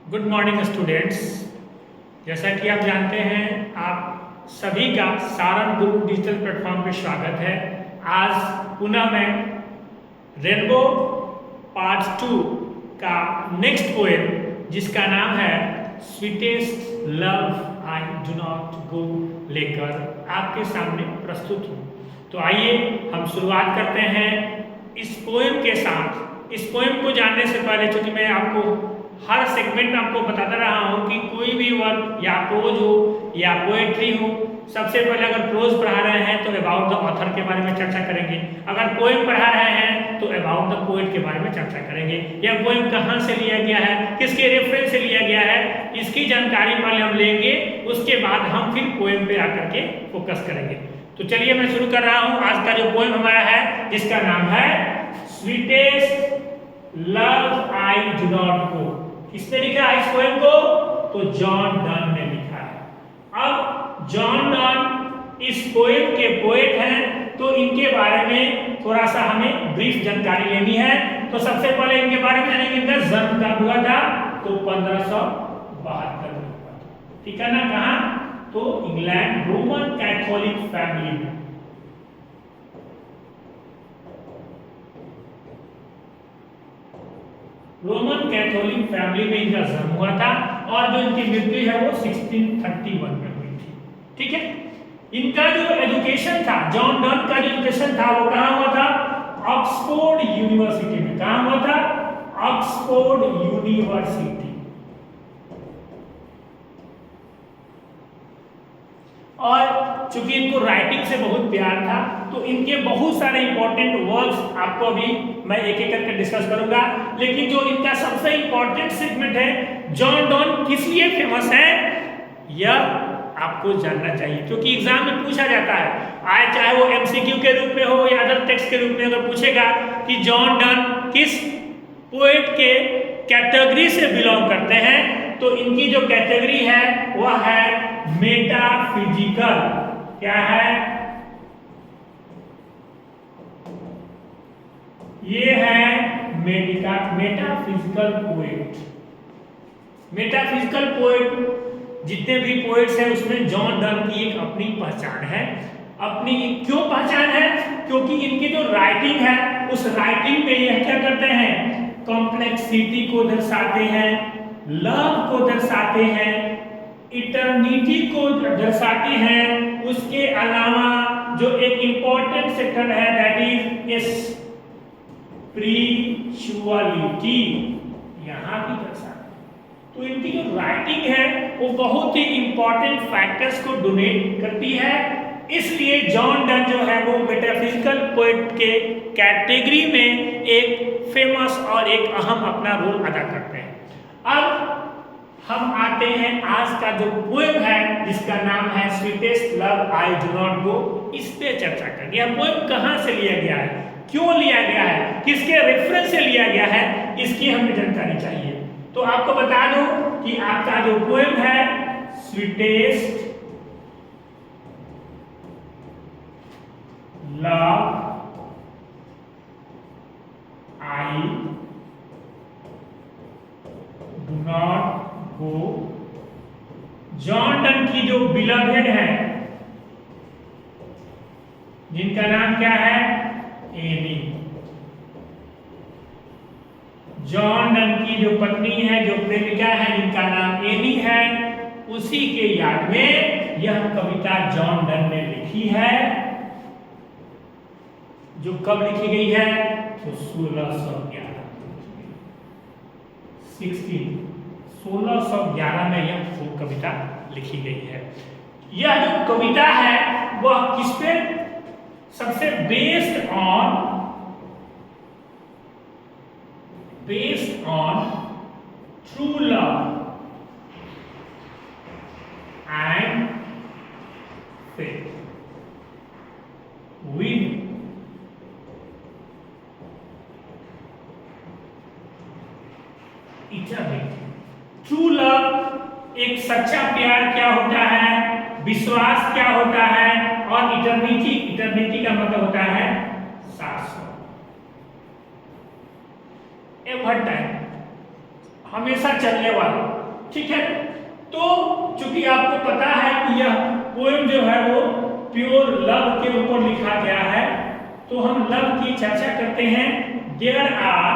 Good morning students. जैसा कि आप जानते हैं, आप सभी का सारण गुरु डिजिटल प्लेटफॉर्म पे स्वागत है। आज पुनः मैं रेनबो पार्ट 2 का नेक्स्ट पोएम, जिसका नाम है sweetest love I do not go, लेकर आपके सामने प्रस्तुत हूँ। तो आइए हम शुरुआत करते हैं इस पोएम के साथ। इस पोएम को जानने से पहले, चूंकि मैं आपको हर सेगमेंट में आपको बताता रहा हूँ कि कोई भी वर्क या प्रोज हो या पोएट्री हो, सबसे पहले अगर प्रोज पढ़ा रहे हैं तो अबाउट द ऑथर के बारे में चर्चा करेंगे, अगर पोएम पढ़ा रहे हैं तो अबाउट द पोएट के बारे में चर्चा करेंगे। यह पोएम कहाँ से लिया गया है, किसके रेफरेंस से लिया गया है, इसकी जानकारी पहले हम लेंगे, उसके बाद हम फिर पोएम पे आकर के फोकस करेंगे। तो चलिए मैं शुरू कर रहा हूँ। आज का जो पोएम हमारा है, जिसका नाम है sweetest love I do not go. किसने लिखा है इस पोएम को? तो जॉन डन ने लिखा है। अब जॉन डन इस पोएम के पोएट हैं, तो इनके बारे में थोड़ा सा हमें ब्रीफ जानकारी लेनी है। तो सबसे पहले इनके बारे में जानेंगे। इनका जन्म कब हुआ था? तो 1572 में हुआ था। ठीक है ना? कहाँ? तो इंग्लैंड, रोमन कैथोलिक फैमिली में। रोमन कैथोलिक फैमिली में इनका जन्म हुआ था और जो इनकी मृत्यु है वो 1631 में हुई थी। ठीक है। इनका जो एजुकेशन था, जॉन डन का जो एजुकेशन था, वो कहाँ हुआ था? ऑक्सफोर्ड यूनिवर्सिटी में। कहाँ हुआ था? Oxford university. और चूंकि इनको राइटिंग से बहुत प्यार था, तो इनके बहुत सारे इंपॉर्टेंट वर्क्स आपको अभी मैं एक एक करके डिस्कस करूंगा। लेकिन जो इनका सबसे इंपॉर्टेंट सेगमेंट है, जॉन डन किस लिए फेमस है, यह आपको जानना चाहिए, क्योंकि एग्जाम में पूछा जाता है। आए चाहे वो एमसीक्यू के रूप में हो या अदर टेक्स्ट के रूप में, अगर पूछेगा कि जॉन डन किस पोएट के कैटेगरी से बिलोंग करते हैं, तो इनकी जो कैटेगरी है वह है मेटाफिजिकल। क्या है? ये है मेटाफिजिकल पोएट। मेटाफिजिकल पोएट, जितने भी पोएट्स हैं उसमें जॉन डन की एक अपनी पहचान है। अपनी क्यों पहचान है? क्योंकि इनकी जो राइटिंग है, उस राइटिंग में यह क्या करते हैं? कॉम्प्लेक्सिटी को दर्शाते हैं, लव को दर्शाते हैं, इटर्निटी को दर्शाते हैं। उसके अलावा जो एक इंपॉर्टेंट सेक्टर है, दैट इज स्पिरिचुअलिटी, यहाँ भी दर्शाते हैं। तो इनकी जो राइटिंग है वो बहुत ही इंपॉर्टेंट फैक्टर्स को डोनेट करती है। इसलिए जॉन डन जो है वो मेटाफिजिकल पोएट के कैटेगरी में एक फेमस और एक अहम अपना रोल अदा करते हैं। अब हम आते हैं आज का जो पोएम है, जिसका नाम है sweetest love I do not go. इस पे चर्चा करेंगे। यह पोएम कहाँ से लिया गया है, क्यों लिया गया है, किसके रेफरेंस से लिया गया है, इसकी हमें जानकारी चाहिए। तो आपको बता दूं कि आपका जो पोएम है sweetest love I do not go, John Donne की जो बिलवेड है, जिनका नाम क्या है? एनी। जॉन डन की जो पत्नी है, जो प्रेमिका है, जिनका नाम एनी है, उसी के याद में यह कविता जॉन डन ने लिखी है। जो कब लिखी गई है? तो 1611 में यह कविता लिखी गई है। यह जो कविता है वह किस पे सबसे based on true love and faith with eternity. True love, एक सच्चा प्यार क्या होता है, विश्वास क्या होता है, और इटर्निटी का मतलब होता है शाश्वत, एवर टाइम, हमेशा चलने वाला, ठीक है। तो चूंकि आपको पता है कि यह पोएम जो है वो प्योर लव के ऊपर लिखा गया है, तो हम लव की चर्चा करते हैं। There are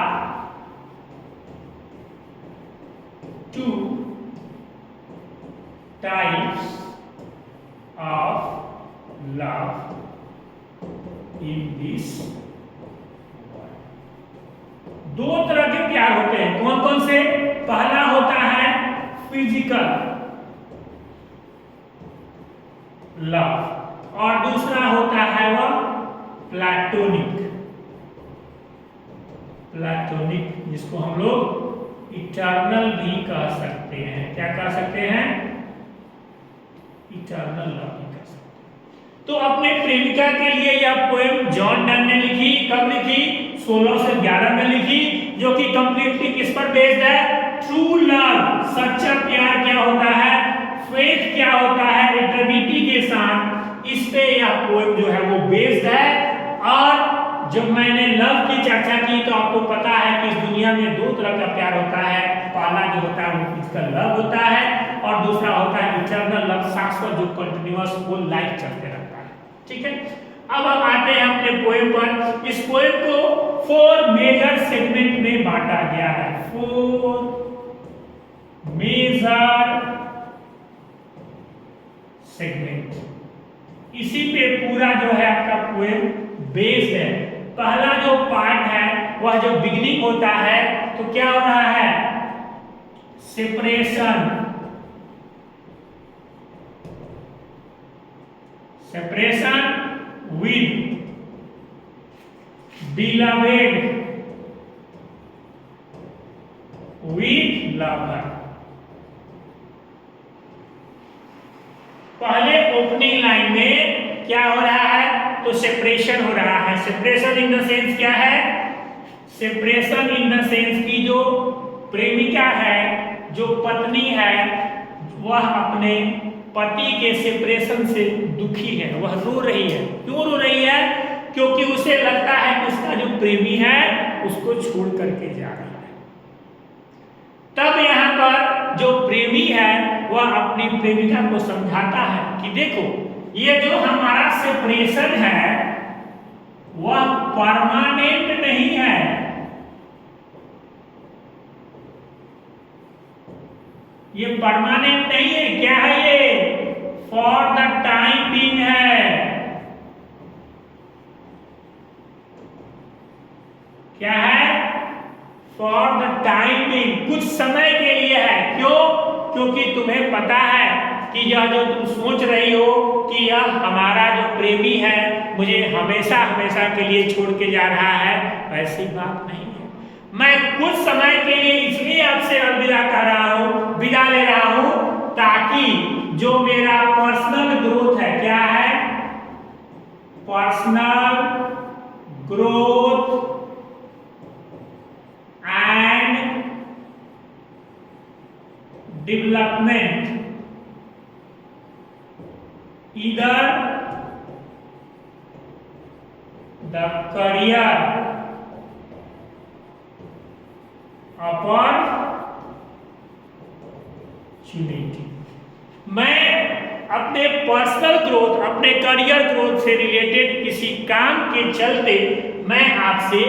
two types of love in this world. दो तरह के प्यार होते हैं। कौन कौन से? पहला होता है फिजिकल लव और दूसरा होता है वह प्लेटोनिक। प्लेटोनिक जिसको हम लोग इटर्नल भी कह सकते हैं। क्या कह सकते हैं? इटर्नल लव भी कह सकते हैं। तो अपने प्रेमिका के लिए यह पोएम जॉन डन ने लिखी। कब लिखी? 1611 में लिखी, जो कि कंप्लीटली किस पर बेस्ड है? ट्रू लव, सच्चा प्यार क्या होता है, फेथ क्या होता है, इटर्निटी के साथ, इस पे यह पोएम जो है वो बेस्ड है। और जब मैंने लव की चर्चा की तो आपको पता है कि इस दुनिया में दो तरह का प्यार होता है। पहला जो होता है वो फिजिकल लव होता है और दूसरा होता है इटर्नल लव, शाश्वत, जो कंटिन्यूअस फुल लाइफ चलते रहता है, ठीक है। अब हम आते हैं अपने पोएम पर। इस पोएम को 4 मेजर सेगमेंट में बांटा गया है। 4 मेजर सेगमेंट। इसी पे पूरा जो है आपका पोएम बेस्ड है। पहला जो पार्ट है वह जो बिगिनिंग होता है, तो क्या हो रहा है? Separation. Separation with beloved, with lover। पहले ओपनिंग लाइन में क्या हो रहा है? तो सेपरेशन हो रहा है। सेपरेशन इन द सेंस क्या है? सेपरेशन इन द सेंस की जो प्रेमिका है, जो पत्नी है, वह अपने पति के सेपरेशन से दुखी है, वह रो रही है। क्यों रो रही है? क्योंकि उसे लगता है कि उसका जो प्रेमी है उसको छोड़ करके जा रहा है। तब यहाँ पर जो प्रेमी है वह अपनी प्रेमिका को समझाता है कि देखो, ये जो हमारा सेपरेशन है वह परमानेंट नहीं है, ये परमानेंट नहीं है। क्या है ये? फॉर द टाइम बीइंग है। क्या है? फॉर द टाइम बीइंग, कुछ समय के लिए है। क्यों? क्योंकि तुम्हें पता है कि यह जो तुम सोच रही हो कि यह हमारा जो प्रेमी है मुझे हमेशा हमेशा के लिए छोड़ के जा रहा है, ऐसी बात नहीं है। मैं कुछ समय के लिए इसलिए आपसे अलविदा कर रहा हूं, विदा ले रहा हूं, ताकि जो मेरा पर्सनल ग्रोथ है, क्या है? Personal growth and development, either the career opportunity, मैं अपने पर्सनल ग्रोथ, अपने करियर ग्रोथ से रिलेटेड किसी काम के चलते मैं आपसे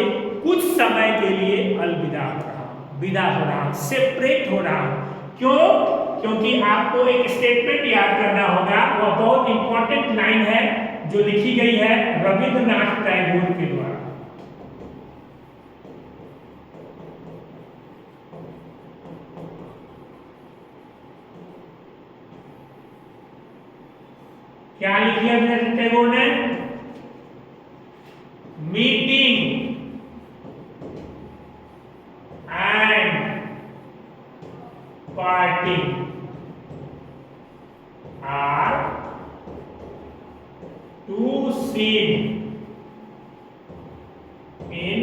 कुछ समय के लिए अलविदा हो रहा हूं, विदा हो रहा हूं, सेपरेट हो रहा हूं। क्यों? क्योंकि आपको एक स्टेटमेंट याद करना होगा, वह बहुत इंपॉर्टेंट लाइन है जो लिखी गई है रविंद्रनाथ टैगोर के द्वारा। क्या लिखी है रविंद्रनाथ टैगोर ने? Meeting and parting are two seen in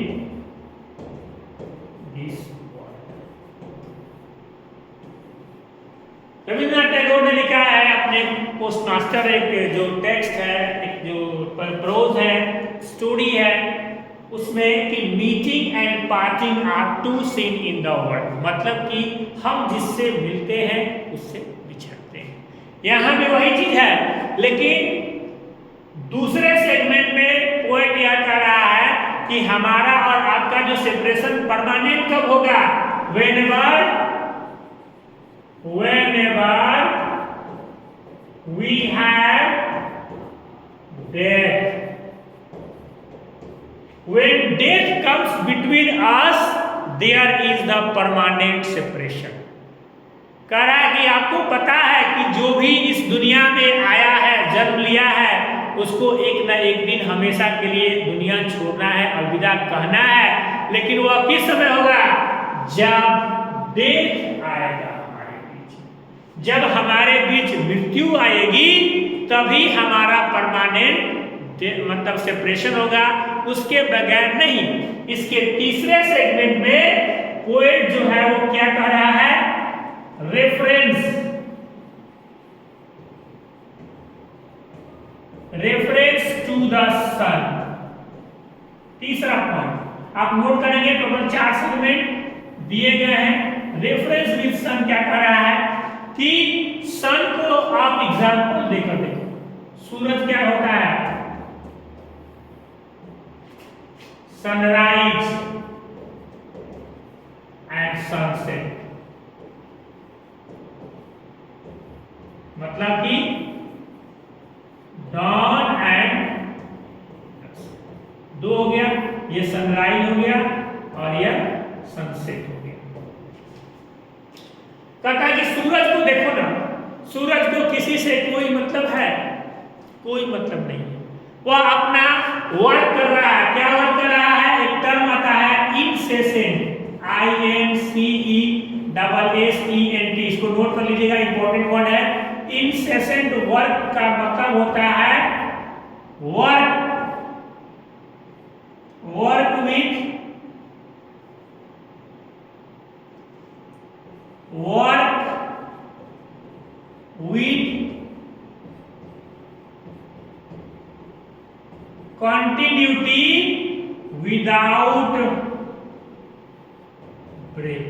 this world। Rabindranath Tagore ने लिखा है अपने पोस्टमास्टर, एक जो टेक्स्ट है, एक जो प्रोज है, स्टोरी है, उसमें कि meeting and parting are two seen in the world, मतलब कि हम जिससे मिलते हैं उससे बिछड़ते हैं। यहाँ भी वही चीज है, लेकिन दूसरे सेगमेंट में पोएट यह कह रहा है कि हमारा और आपका जो सेपरेशन परमानेंट कब होगा? whenever we have death. When death comes between us, there is the permanent separation. कह रहा है कि आपको पता है कि जो भी इस दुनिया में आया है, जन्म लिया है, उसको एक न एक दिन हमेशा के लिए दुनिया छोड़ना है, अलविदा कहना है। लेकिन वह किस समय होगा? जब डेथ आएगा हमारे बीच, जब हमारे बीच मृत्यु आएगी, तभी हमारा परमानेंट मतलब सेपरेशन होगा, उसके बगैर नहीं। इसके तीसरे सेगमेंट में पोएट जो है वो क्या कह रहा है? रेफरेंस टू द सन। तीसरा पॉइंट आप नोट करेंगे, टोटल 4 सेगमेंट दिए गए हैं। रेफरेंस विद सन क्या कह रहा है कि सन को आप एग्जांपल देकर देखो। सूरज क्या होता है? सनराइज एंड सनसेट, मतलब कि डॉन एंड दो हो गया, ये सनराइज हो गया और यह सनसेट हो गया। कहता है कि सूरज को देखो ना, सूरज को किसी से कोई मतलब है? कोई मतलब नहीं है। वह अपना वर्क कर रहा है। क्या वर्क कर रहा है? एक टर्म आता है इनसेसेंट, INCESSENT, इसको नोट कर लीजिएगा, इंपॉर्टेंट वर्ड है। इनसेसेंट वर्क का मतलब होता है work with continuity without break।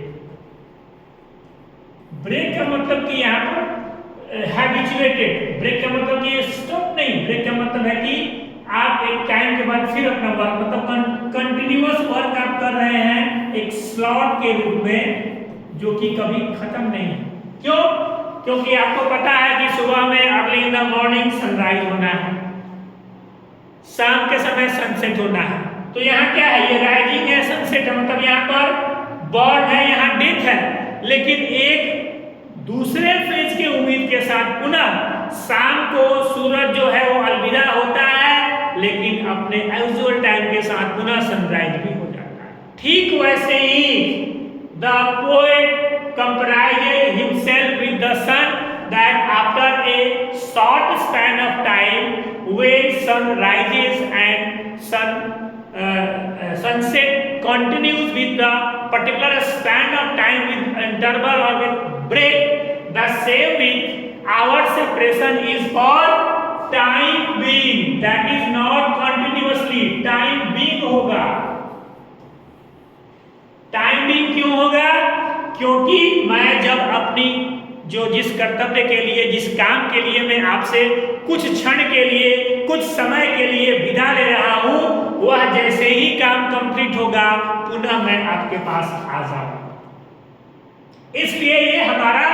Break का मतलब कि यहाँ पर हैबिचुएटेड, ब्रेक का मतलब कि स्टॉप नहीं, ब्रेक का मतलब है कि आप एक टाइम के बाद फिर अपना वर्क, मतलब कंटिन्यूअस वर्क आप कर रहे हैं एक स्लॉट के रूप में, जो कि कभी खत्म नहीं है। क्यों? क्योंकि आपको पता है कि सुबह में early in the morning sunrise होना है, शाम के समय सनसेट होना है। तो यहाँ क्या है? ये राइजिंग है, सनसेट है, मतलब यहाँ पर बर्न है, यहाँ डेथ है। लेकिन एक दूसरे फेज के उम्मीद के साथ पुनः शाम को सूरज जो है वो अलविदा होता है, लेकिन अपने यूजुअल टाइम के साथ पुनः सनराइज भी हो जाता है। ठीक वैसे ही the poet compares himself with the sun, that after a short span of time when sun rises and sunset continues with the particular span of time with interval or with break, the same with our separation is for time being, that is not continuously, time being होगा। Time being क्यों होगा? क्योंकि मैं जब अपनी जो जिस कर्तव्य के लिए, जिस काम के लिए मैं आपसे कुछ क्षण के लिए, कुछ समय के लिए विदा ले रहा हूं, वह जैसे ही काम कंप्लीट होगा पुनः मैं आपके पास आ जाऊंगा। इसलिए ये हमारा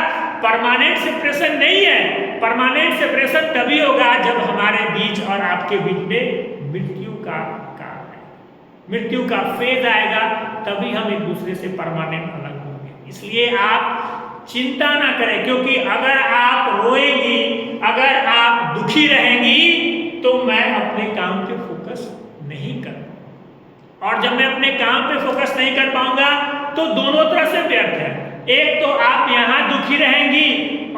परमानेंट सेपरेशन नहीं है। परमानेंट सेपरेशन तभी होगा जब हमारे बीच और आपके बीच में मृत्यु का काल है, मृत्यु का फेज आएगा, तभी हम एक दूसरे से परमानेंट अलग होंगे। इसलिए आप चिंता ना करें, क्योंकि अगर आप रोएंगी, अगर आप दुखी रहेंगी, तो मैं अपने काम पे फोकस नहीं कर पाऊंगा। और जब मैं अपने काम पे फोकस नहीं कर पाऊंगा तो दोनों तरह से व्यर्थ है। एक तो आप यहाँ दुखी रहेंगी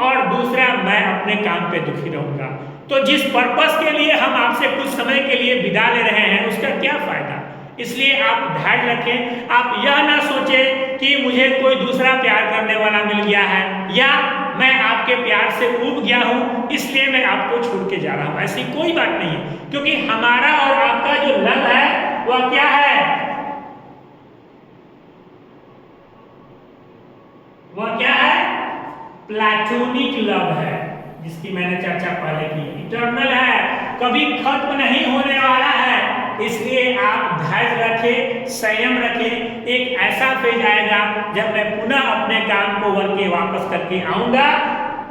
और दूसरा मैं अपने काम पे दुखी रहूंगा। तो जिस पर्पस के लिए हम आपसे कुछ समय के लिए विदा ले रहे हैं, उसका क्या फायदा? इसलिए आप धैर्य रखें। आप यह ना सोचें कि मुझे कोई दूसरा प्यार करने वाला मिल गया है, या मैं आपके प्यार से ऊब गया हूं इसलिए मैं आपको छोड़ के जा रहा हूं। ऐसी कोई बात नहीं है, क्योंकि हमारा और आपका जो लव है वह क्या है? वह क्या है? प्लेटोनिक लव है, जिसकी मैंने चर्चा पहले की। इटर्नल है, कभी खत्म नहीं होने वाला है। इसलिए आप धैर्य रखें, संयम रखें। एक ऐसा फेज आएगा जब मैं पुनः अपने काम को करके वापस करके आऊंगा।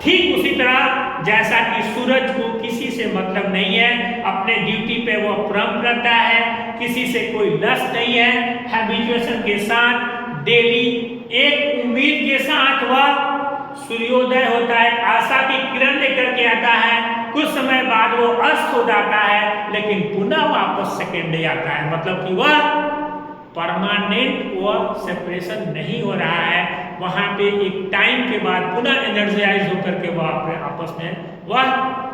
ठीक उसी तरह जैसा कि सूरज को किसी से मतलब नहीं है, अपने ड्यूटी पे वो परम करता है, किसी से कोई लस्ट नहीं है, हैबिचुएशन के साथ डेली एक उम्मीद के साथ वह सूर्योदय होता है, आशा की किरण लेकर के आता है। कुछ समय बाद वो अस्त हो जाता है, लेकिन पुनः वापस सेकेंड डे आता है। मतलब कि वह परमानेंट वह सेपरेशन नहीं हो रहा है। वहां पे एक टाइम के बाद पुनः एनर्जाइज होकर के वह अपने आपस में वह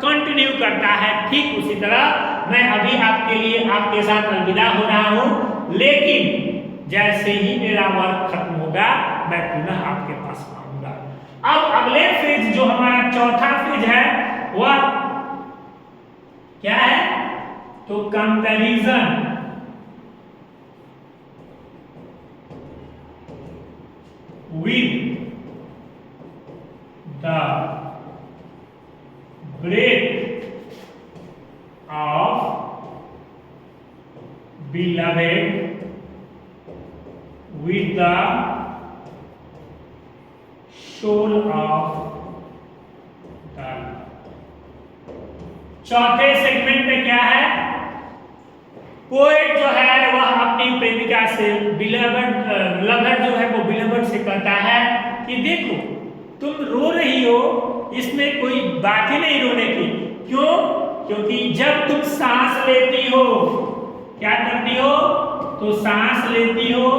कंटिन्यू करता है। ठीक उसी तरह मैं अभी आपके लिए आपके साथ अलविदा हो रहा हूं, लेकिन जैसे ही मेरा वर्क खत्म होगा मैं पुनः आपके पास आऊंगा। अब अगले फेज जो हमारा चौथा फेज है वह क्या है? तो comparison with the breath of beloved, with the soul of the। चौथे सेगमेंट में क्या है? पोएट जो है वह अपनी प्रेमिका से बिलवर्ड लवर जो है वो बिलवर्ड से कहता है कि देखो तुम रो रही हो, इसमें कोई बात ही नहीं रोने की। क्यों? क्योंकि जब तुम सांस लेती हो, क्या करती हो? तो सांस लेती हो,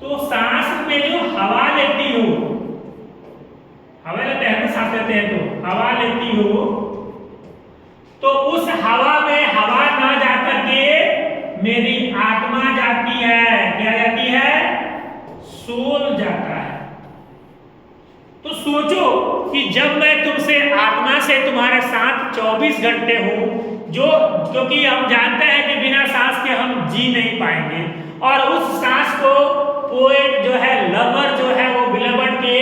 तो सांस में जो हवा लेती हो, हवा लेते हैं ना, सांस लेते हैं तो हवा लेती हो, तो उस हवा में हवा ना जाकर के मेरी आत्मा जाती है। क्या जाती है? सोल जाता है। तो सोचो कि जब मैं तुमसे आत्मा से तुम्हारे साथ 24 घंटे हूं, जो क्योंकि हम जानते हैं कि बिना सांस के हम जी नहीं पाएंगे, और उस सांस को पोएट जो है, लवर जो है, वो बिलवर्ड के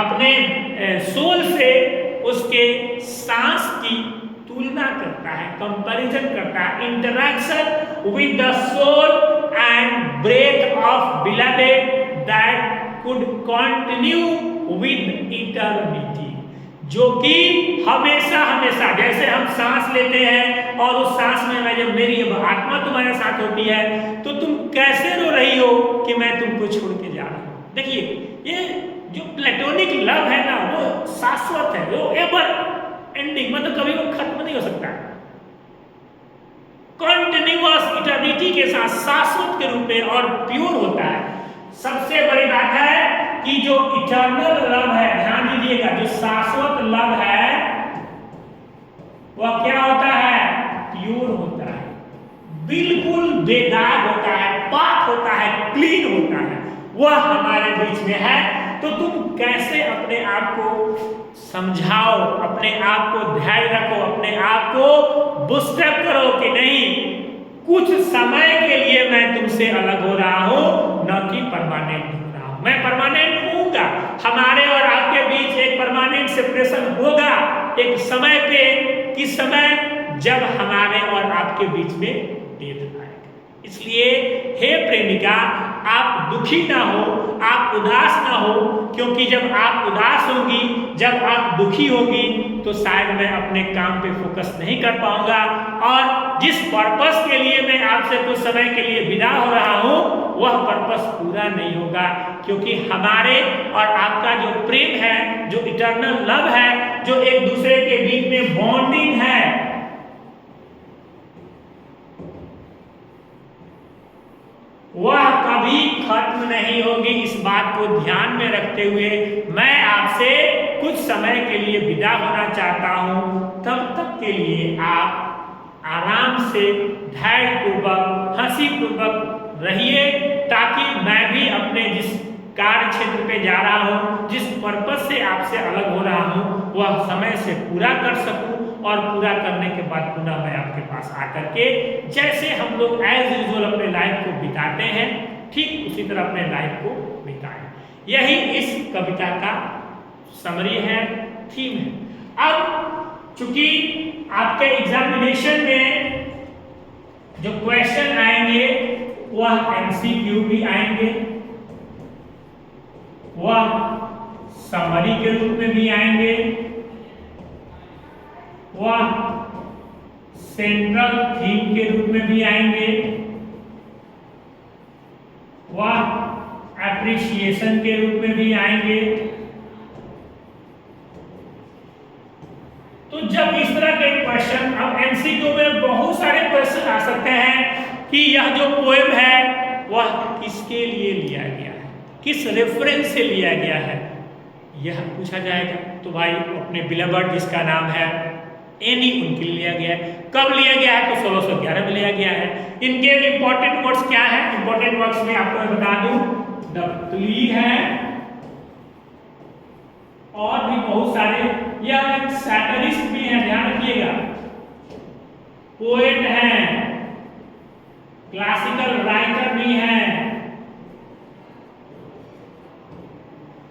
अपने सोल से उसके सांस की तुलना करता है, कंपैरिजन करता है। Interaction with the soul and breath of beloved that could continue with eternity, जो कि हमेशा हमेशा, जैसे हम सांस लेते हैं और उस सांस में जब मेरी आत्मा तुम्हारे साथ होती है तो तुम कैसे रो रही हो कि मैं तुमको छोड़ के जा रहा हूं। देखिए, ये जो प्लेटोनिक लव है ना, वो शाश्वत है, वो एवर एंडिंग, मतलब कभी वो खत्म नहीं हो सकता। कंटिन्यूअस इटर्निटी के साथ शाश्वत के रूप में और प्योर होता है। सबसे बड़ी बात है कि जो इटर्नल लव है, ध्यान दीजिएगा, जो शाश्वत लव है वह क्या होता है? प्योर होता है, बिल्कुल बेदाग होता है, पाक होता है, क्लीन होता है, वह हमारे बीच में है। तो तुम कैसे अपने आप को समझाओ, अपने आप को धैर्य रखो, अपने आप को बूस्टअप करो कि नहीं, कुछ समय के लिए मैं तुमसे अलग हो रहा हूं, न कि परमानेंट हो रहा हूं। मैं परमानेंट होऊंगा, हमारे और आपके बीच एक परमानेंट सेपरेशन होगा एक समय पे। किस समय? जब हमारे और आपके बीच में डेथ आएगा। इसलिए हे प्रेमिका, आप दुखी ना हो, आप उदास ना हो, क्योंकि जब आप उदास होगी, जब आप दुखी होगी, तो शायद मैं अपने काम पे फोकस नहीं कर पाऊंगा, और जिस पर्पस के लिए मैं आपसे कुछ समय के लिए विदा हो रहा हूं वह पर्पस पूरा नहीं होगा। क्योंकि हमारे और आपका जो प्रेम है, जो इटर्नल लव है, जो एक दूसरे के बीच में बॉन्डिंग है, वह कभी खत्म नहीं होगी। इस बात को ध्यान में रखते हुए मैं आपसे कुछ समय के लिए विदा होना चाहता हूं। तब तक के लिए आप आराम से, धैर्यपूर्वक, हंसी पूर्वक रहिए, ताकि मैं भी अपने जिस कार्य क्षेत्र पे जा रहा हूं, जिस पर्पस से आपसे अलग हो रहा हूं, वह समय से पूरा कर सकूं और पूरा करने के बाद पुनः मैं आपके पास आकर के जैसे हम लोग एज यूजुअल अपने लाइफ को बिताते हैं ठीक उसी तरह अपने लाइफ को बिताएं। यही इस कविता का समरी है, थीम है। अब चूंकि आपके एग्जामिनेशन में जो क्वेश्चन आएंगे वह एमसीक्यू भी आएंगे, वह समरी के रूप में भी आएंगे, वह सेंट्रल थीम के रूप में भी आएंगे, वह एप्रिसिएशन के रूप में भी आएंगे। तो जब इस तरह के क्वेश्चन, अब एमसीक्यू में बहुत सारे क्वेश्चन आ सकते हैं कि यह जो पोएम है वह किसके लिए लिया गया है, किस रेफरेंस से लिया गया है, यह पूछा जाएगा। तो भाई अपने बिलवर्ड जिसका नाम है एनी, उनके लिए लिया गया है। कब लिया गया है? तो 1611 में लिया गया है। इनके इंपॉर्टेंट वर्ड्स क्या है? इंपॉर्टेंट वर्ड्स में आपको मैं बता दूं, द प्ली है और भी बहुत सारे, यह एक सैटरिस्ट भी है, ध्यान रखिएगा, पोएट है, क्लासिकल राइटर भी है।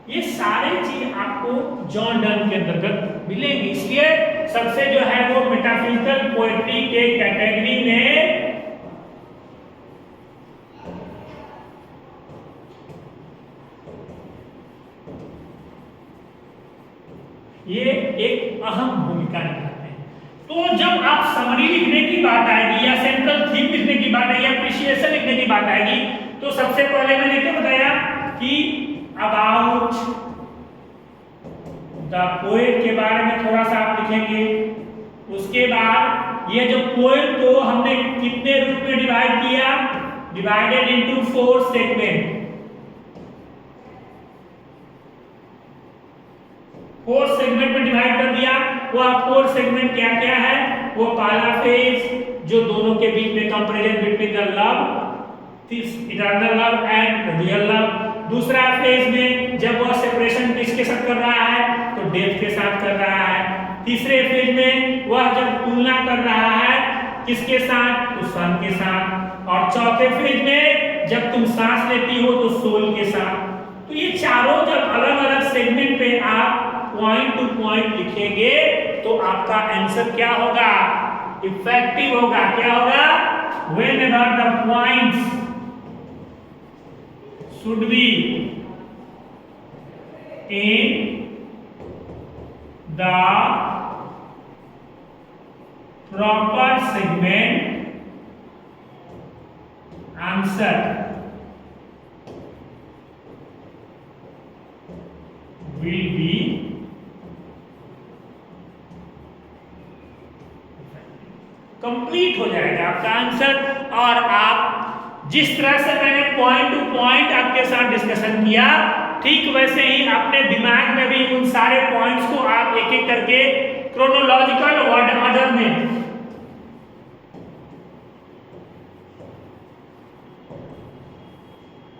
ये सारे चीज आपको जॉन डन के अंतर्गत मिलेंगे। इसलिए सबसे जो है वो मेटाफिजिकल पोएट्री के कैटेगरी में ये एक अहम भूमिका निभाते हैं। तो जब आप समरी लिखने की बात आएगी या सेंट्रल थीम लिखने की बात आएगी या एप्रिसिएशन लिखने की बात आएगी, तो सबसे पहले मैंने क्या बताया कि अबाउट द पोएट के बारे में थोड़ा सा आप लिखेंगे। उसके बाद ये जो पोएम को हमने कितने रूप में डिवाइड किया, डिवाइडेड इनटू 4 सेगमेंट। 4 सेगमेंट में डिवाइड कर दिया। वह 4 सेगमेंट क्या क्या है? वो पहला फेज जो दोनों के बीच में comparison between the love, eternal love and real love. दूसरा फेज में जब वह सेपरेशन किसके साथ कर रहा है, तो डेथ के साथ कर रहा है। तीसरे फेज में वह जब तुलना कर रहा है किसके साथ, तो सन के साथ। और चौथे फेज में जब तुम सांस लेती हो तो सोल के साथ। तो ये चारों जब अलग अलग सेगमेंट पे आप पॉइंट टू पॉइंट लिखेंगे तो आपका आंसर क्या होगा, इफेक्टिव होगा। क्या होगा? whenever the points should be in the proper segment, answer will be complete हो जाएगा आपका आंसर। और आप जिस तरह से मैंने पॉइंट टू पॉइंट आपके साथ डिस्कशन किया, ठीक वैसे ही अपने दिमाग में भी उन सारे पॉइंट्स को आप एक एक करके क्रोनोलॉजिकल ऑर्डर में,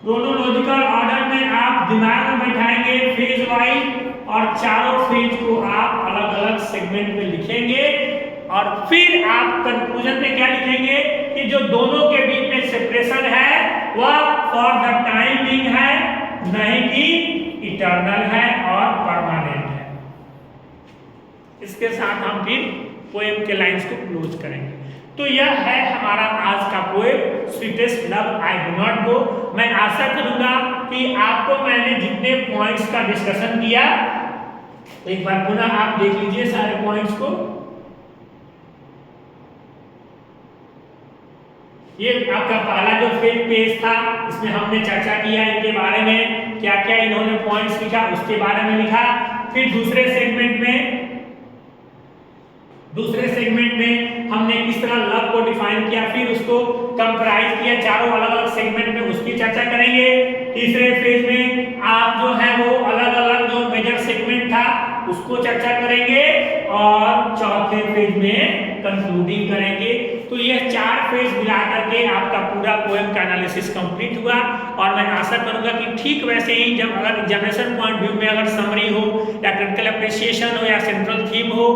क्रोनोलॉजिकल ऑर्डर में आप दिमाग में बैठाएंगे फेज वाइज, और चारों फेज को आप अलग अलग सेगमेंट में लिखेंगे। और फिर आप कंक्लूजन में क्या लिखेंगे कि जो दोनों के बीच में सेपरेशन है वह फॉर द टाइम बीइंग है, नहीं कि इटर्नल है और परमानेंट है। इसके साथ हम फिर पोएम के लाइंस को क्लोज करेंगे। तो यह है हमारा आज का poem sweetest love I do not go. मैं आशा करूंगा कि आपको मैंने जितने पॉइंट्स का डिस्कशन किया, एक बार पुनः आप देख लीजिए सारे पॉइंट्स को। ये आपका पहला जो पेज था, इसमें हमने चर्चा किया इनके बारे में, क्या क्या इन्होंने पॉइंट्स लिखा उसके बारे में लिखा। फिर दूसरे सेगमेंट में हमने किस तरह लव को डिफाइन किया, फिर उसको कंप्राइज किया चारों अलग अलग सेगमेंट में, उसकी चर्चा करेंगे। तीसरे फेज में आप जो है वो अलग अलग जो मेजर सेगमेंट था उसको चर्चा करेंगे, और चौथे फेज में कंक्लूडिंग करेंगे। तो यह 4 फेज मिला करके आपका पूरा पोएम का एनालिसिस कंप्लीट हुआ। और मैं आशा करूंगा कि ठीक वैसे ही जब अगर एग्जामिनेशन पॉइंट व्यू में अगर समरी हो या क्रिटिकल एप्रिसिएशन हो या सेंट्रल थीम हो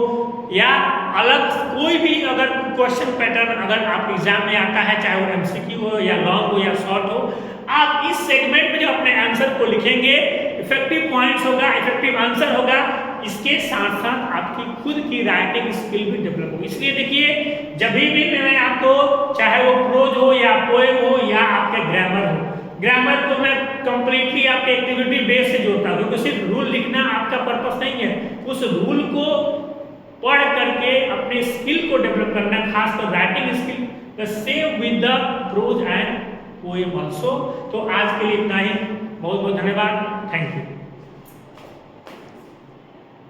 या अलग कोई भी अगर क्वेश्चन पैटर्न अगर आप एग्जाम में आता है, चाहे वो एमसीक्यू हो या लॉन्ग हो या शॉर्ट हो, आप इस सेगमेंट में जो अपने आंसर को लिखेंगे, इफेक्टिव पॉइंट्स होगा, इफेक्टिव आंसर होगा, इसके साथ साथ आपकी खुद की राइटिंग स्किल भी डेवलप होगी। इसलिए देखिए, जब भी मैं आपको, चाहे वो प्रोज हो या पोएम हो या आपके ग्रामर हो, ग्रामर को मैं कंप्लीटली आपके एक्टिविटी बेस से जोड़ता हूँ, क्योंकि सिर्फ रूल लिखना आपका पर्पस नहीं है, उस रूल को पढ़ करके अपने स्किल को डेवलप करना, खासकर writing skill, the same with the prose and poem also. तो आज के लिए इतना ही, बहुत बहुत धन्यवाद, थैंक यू।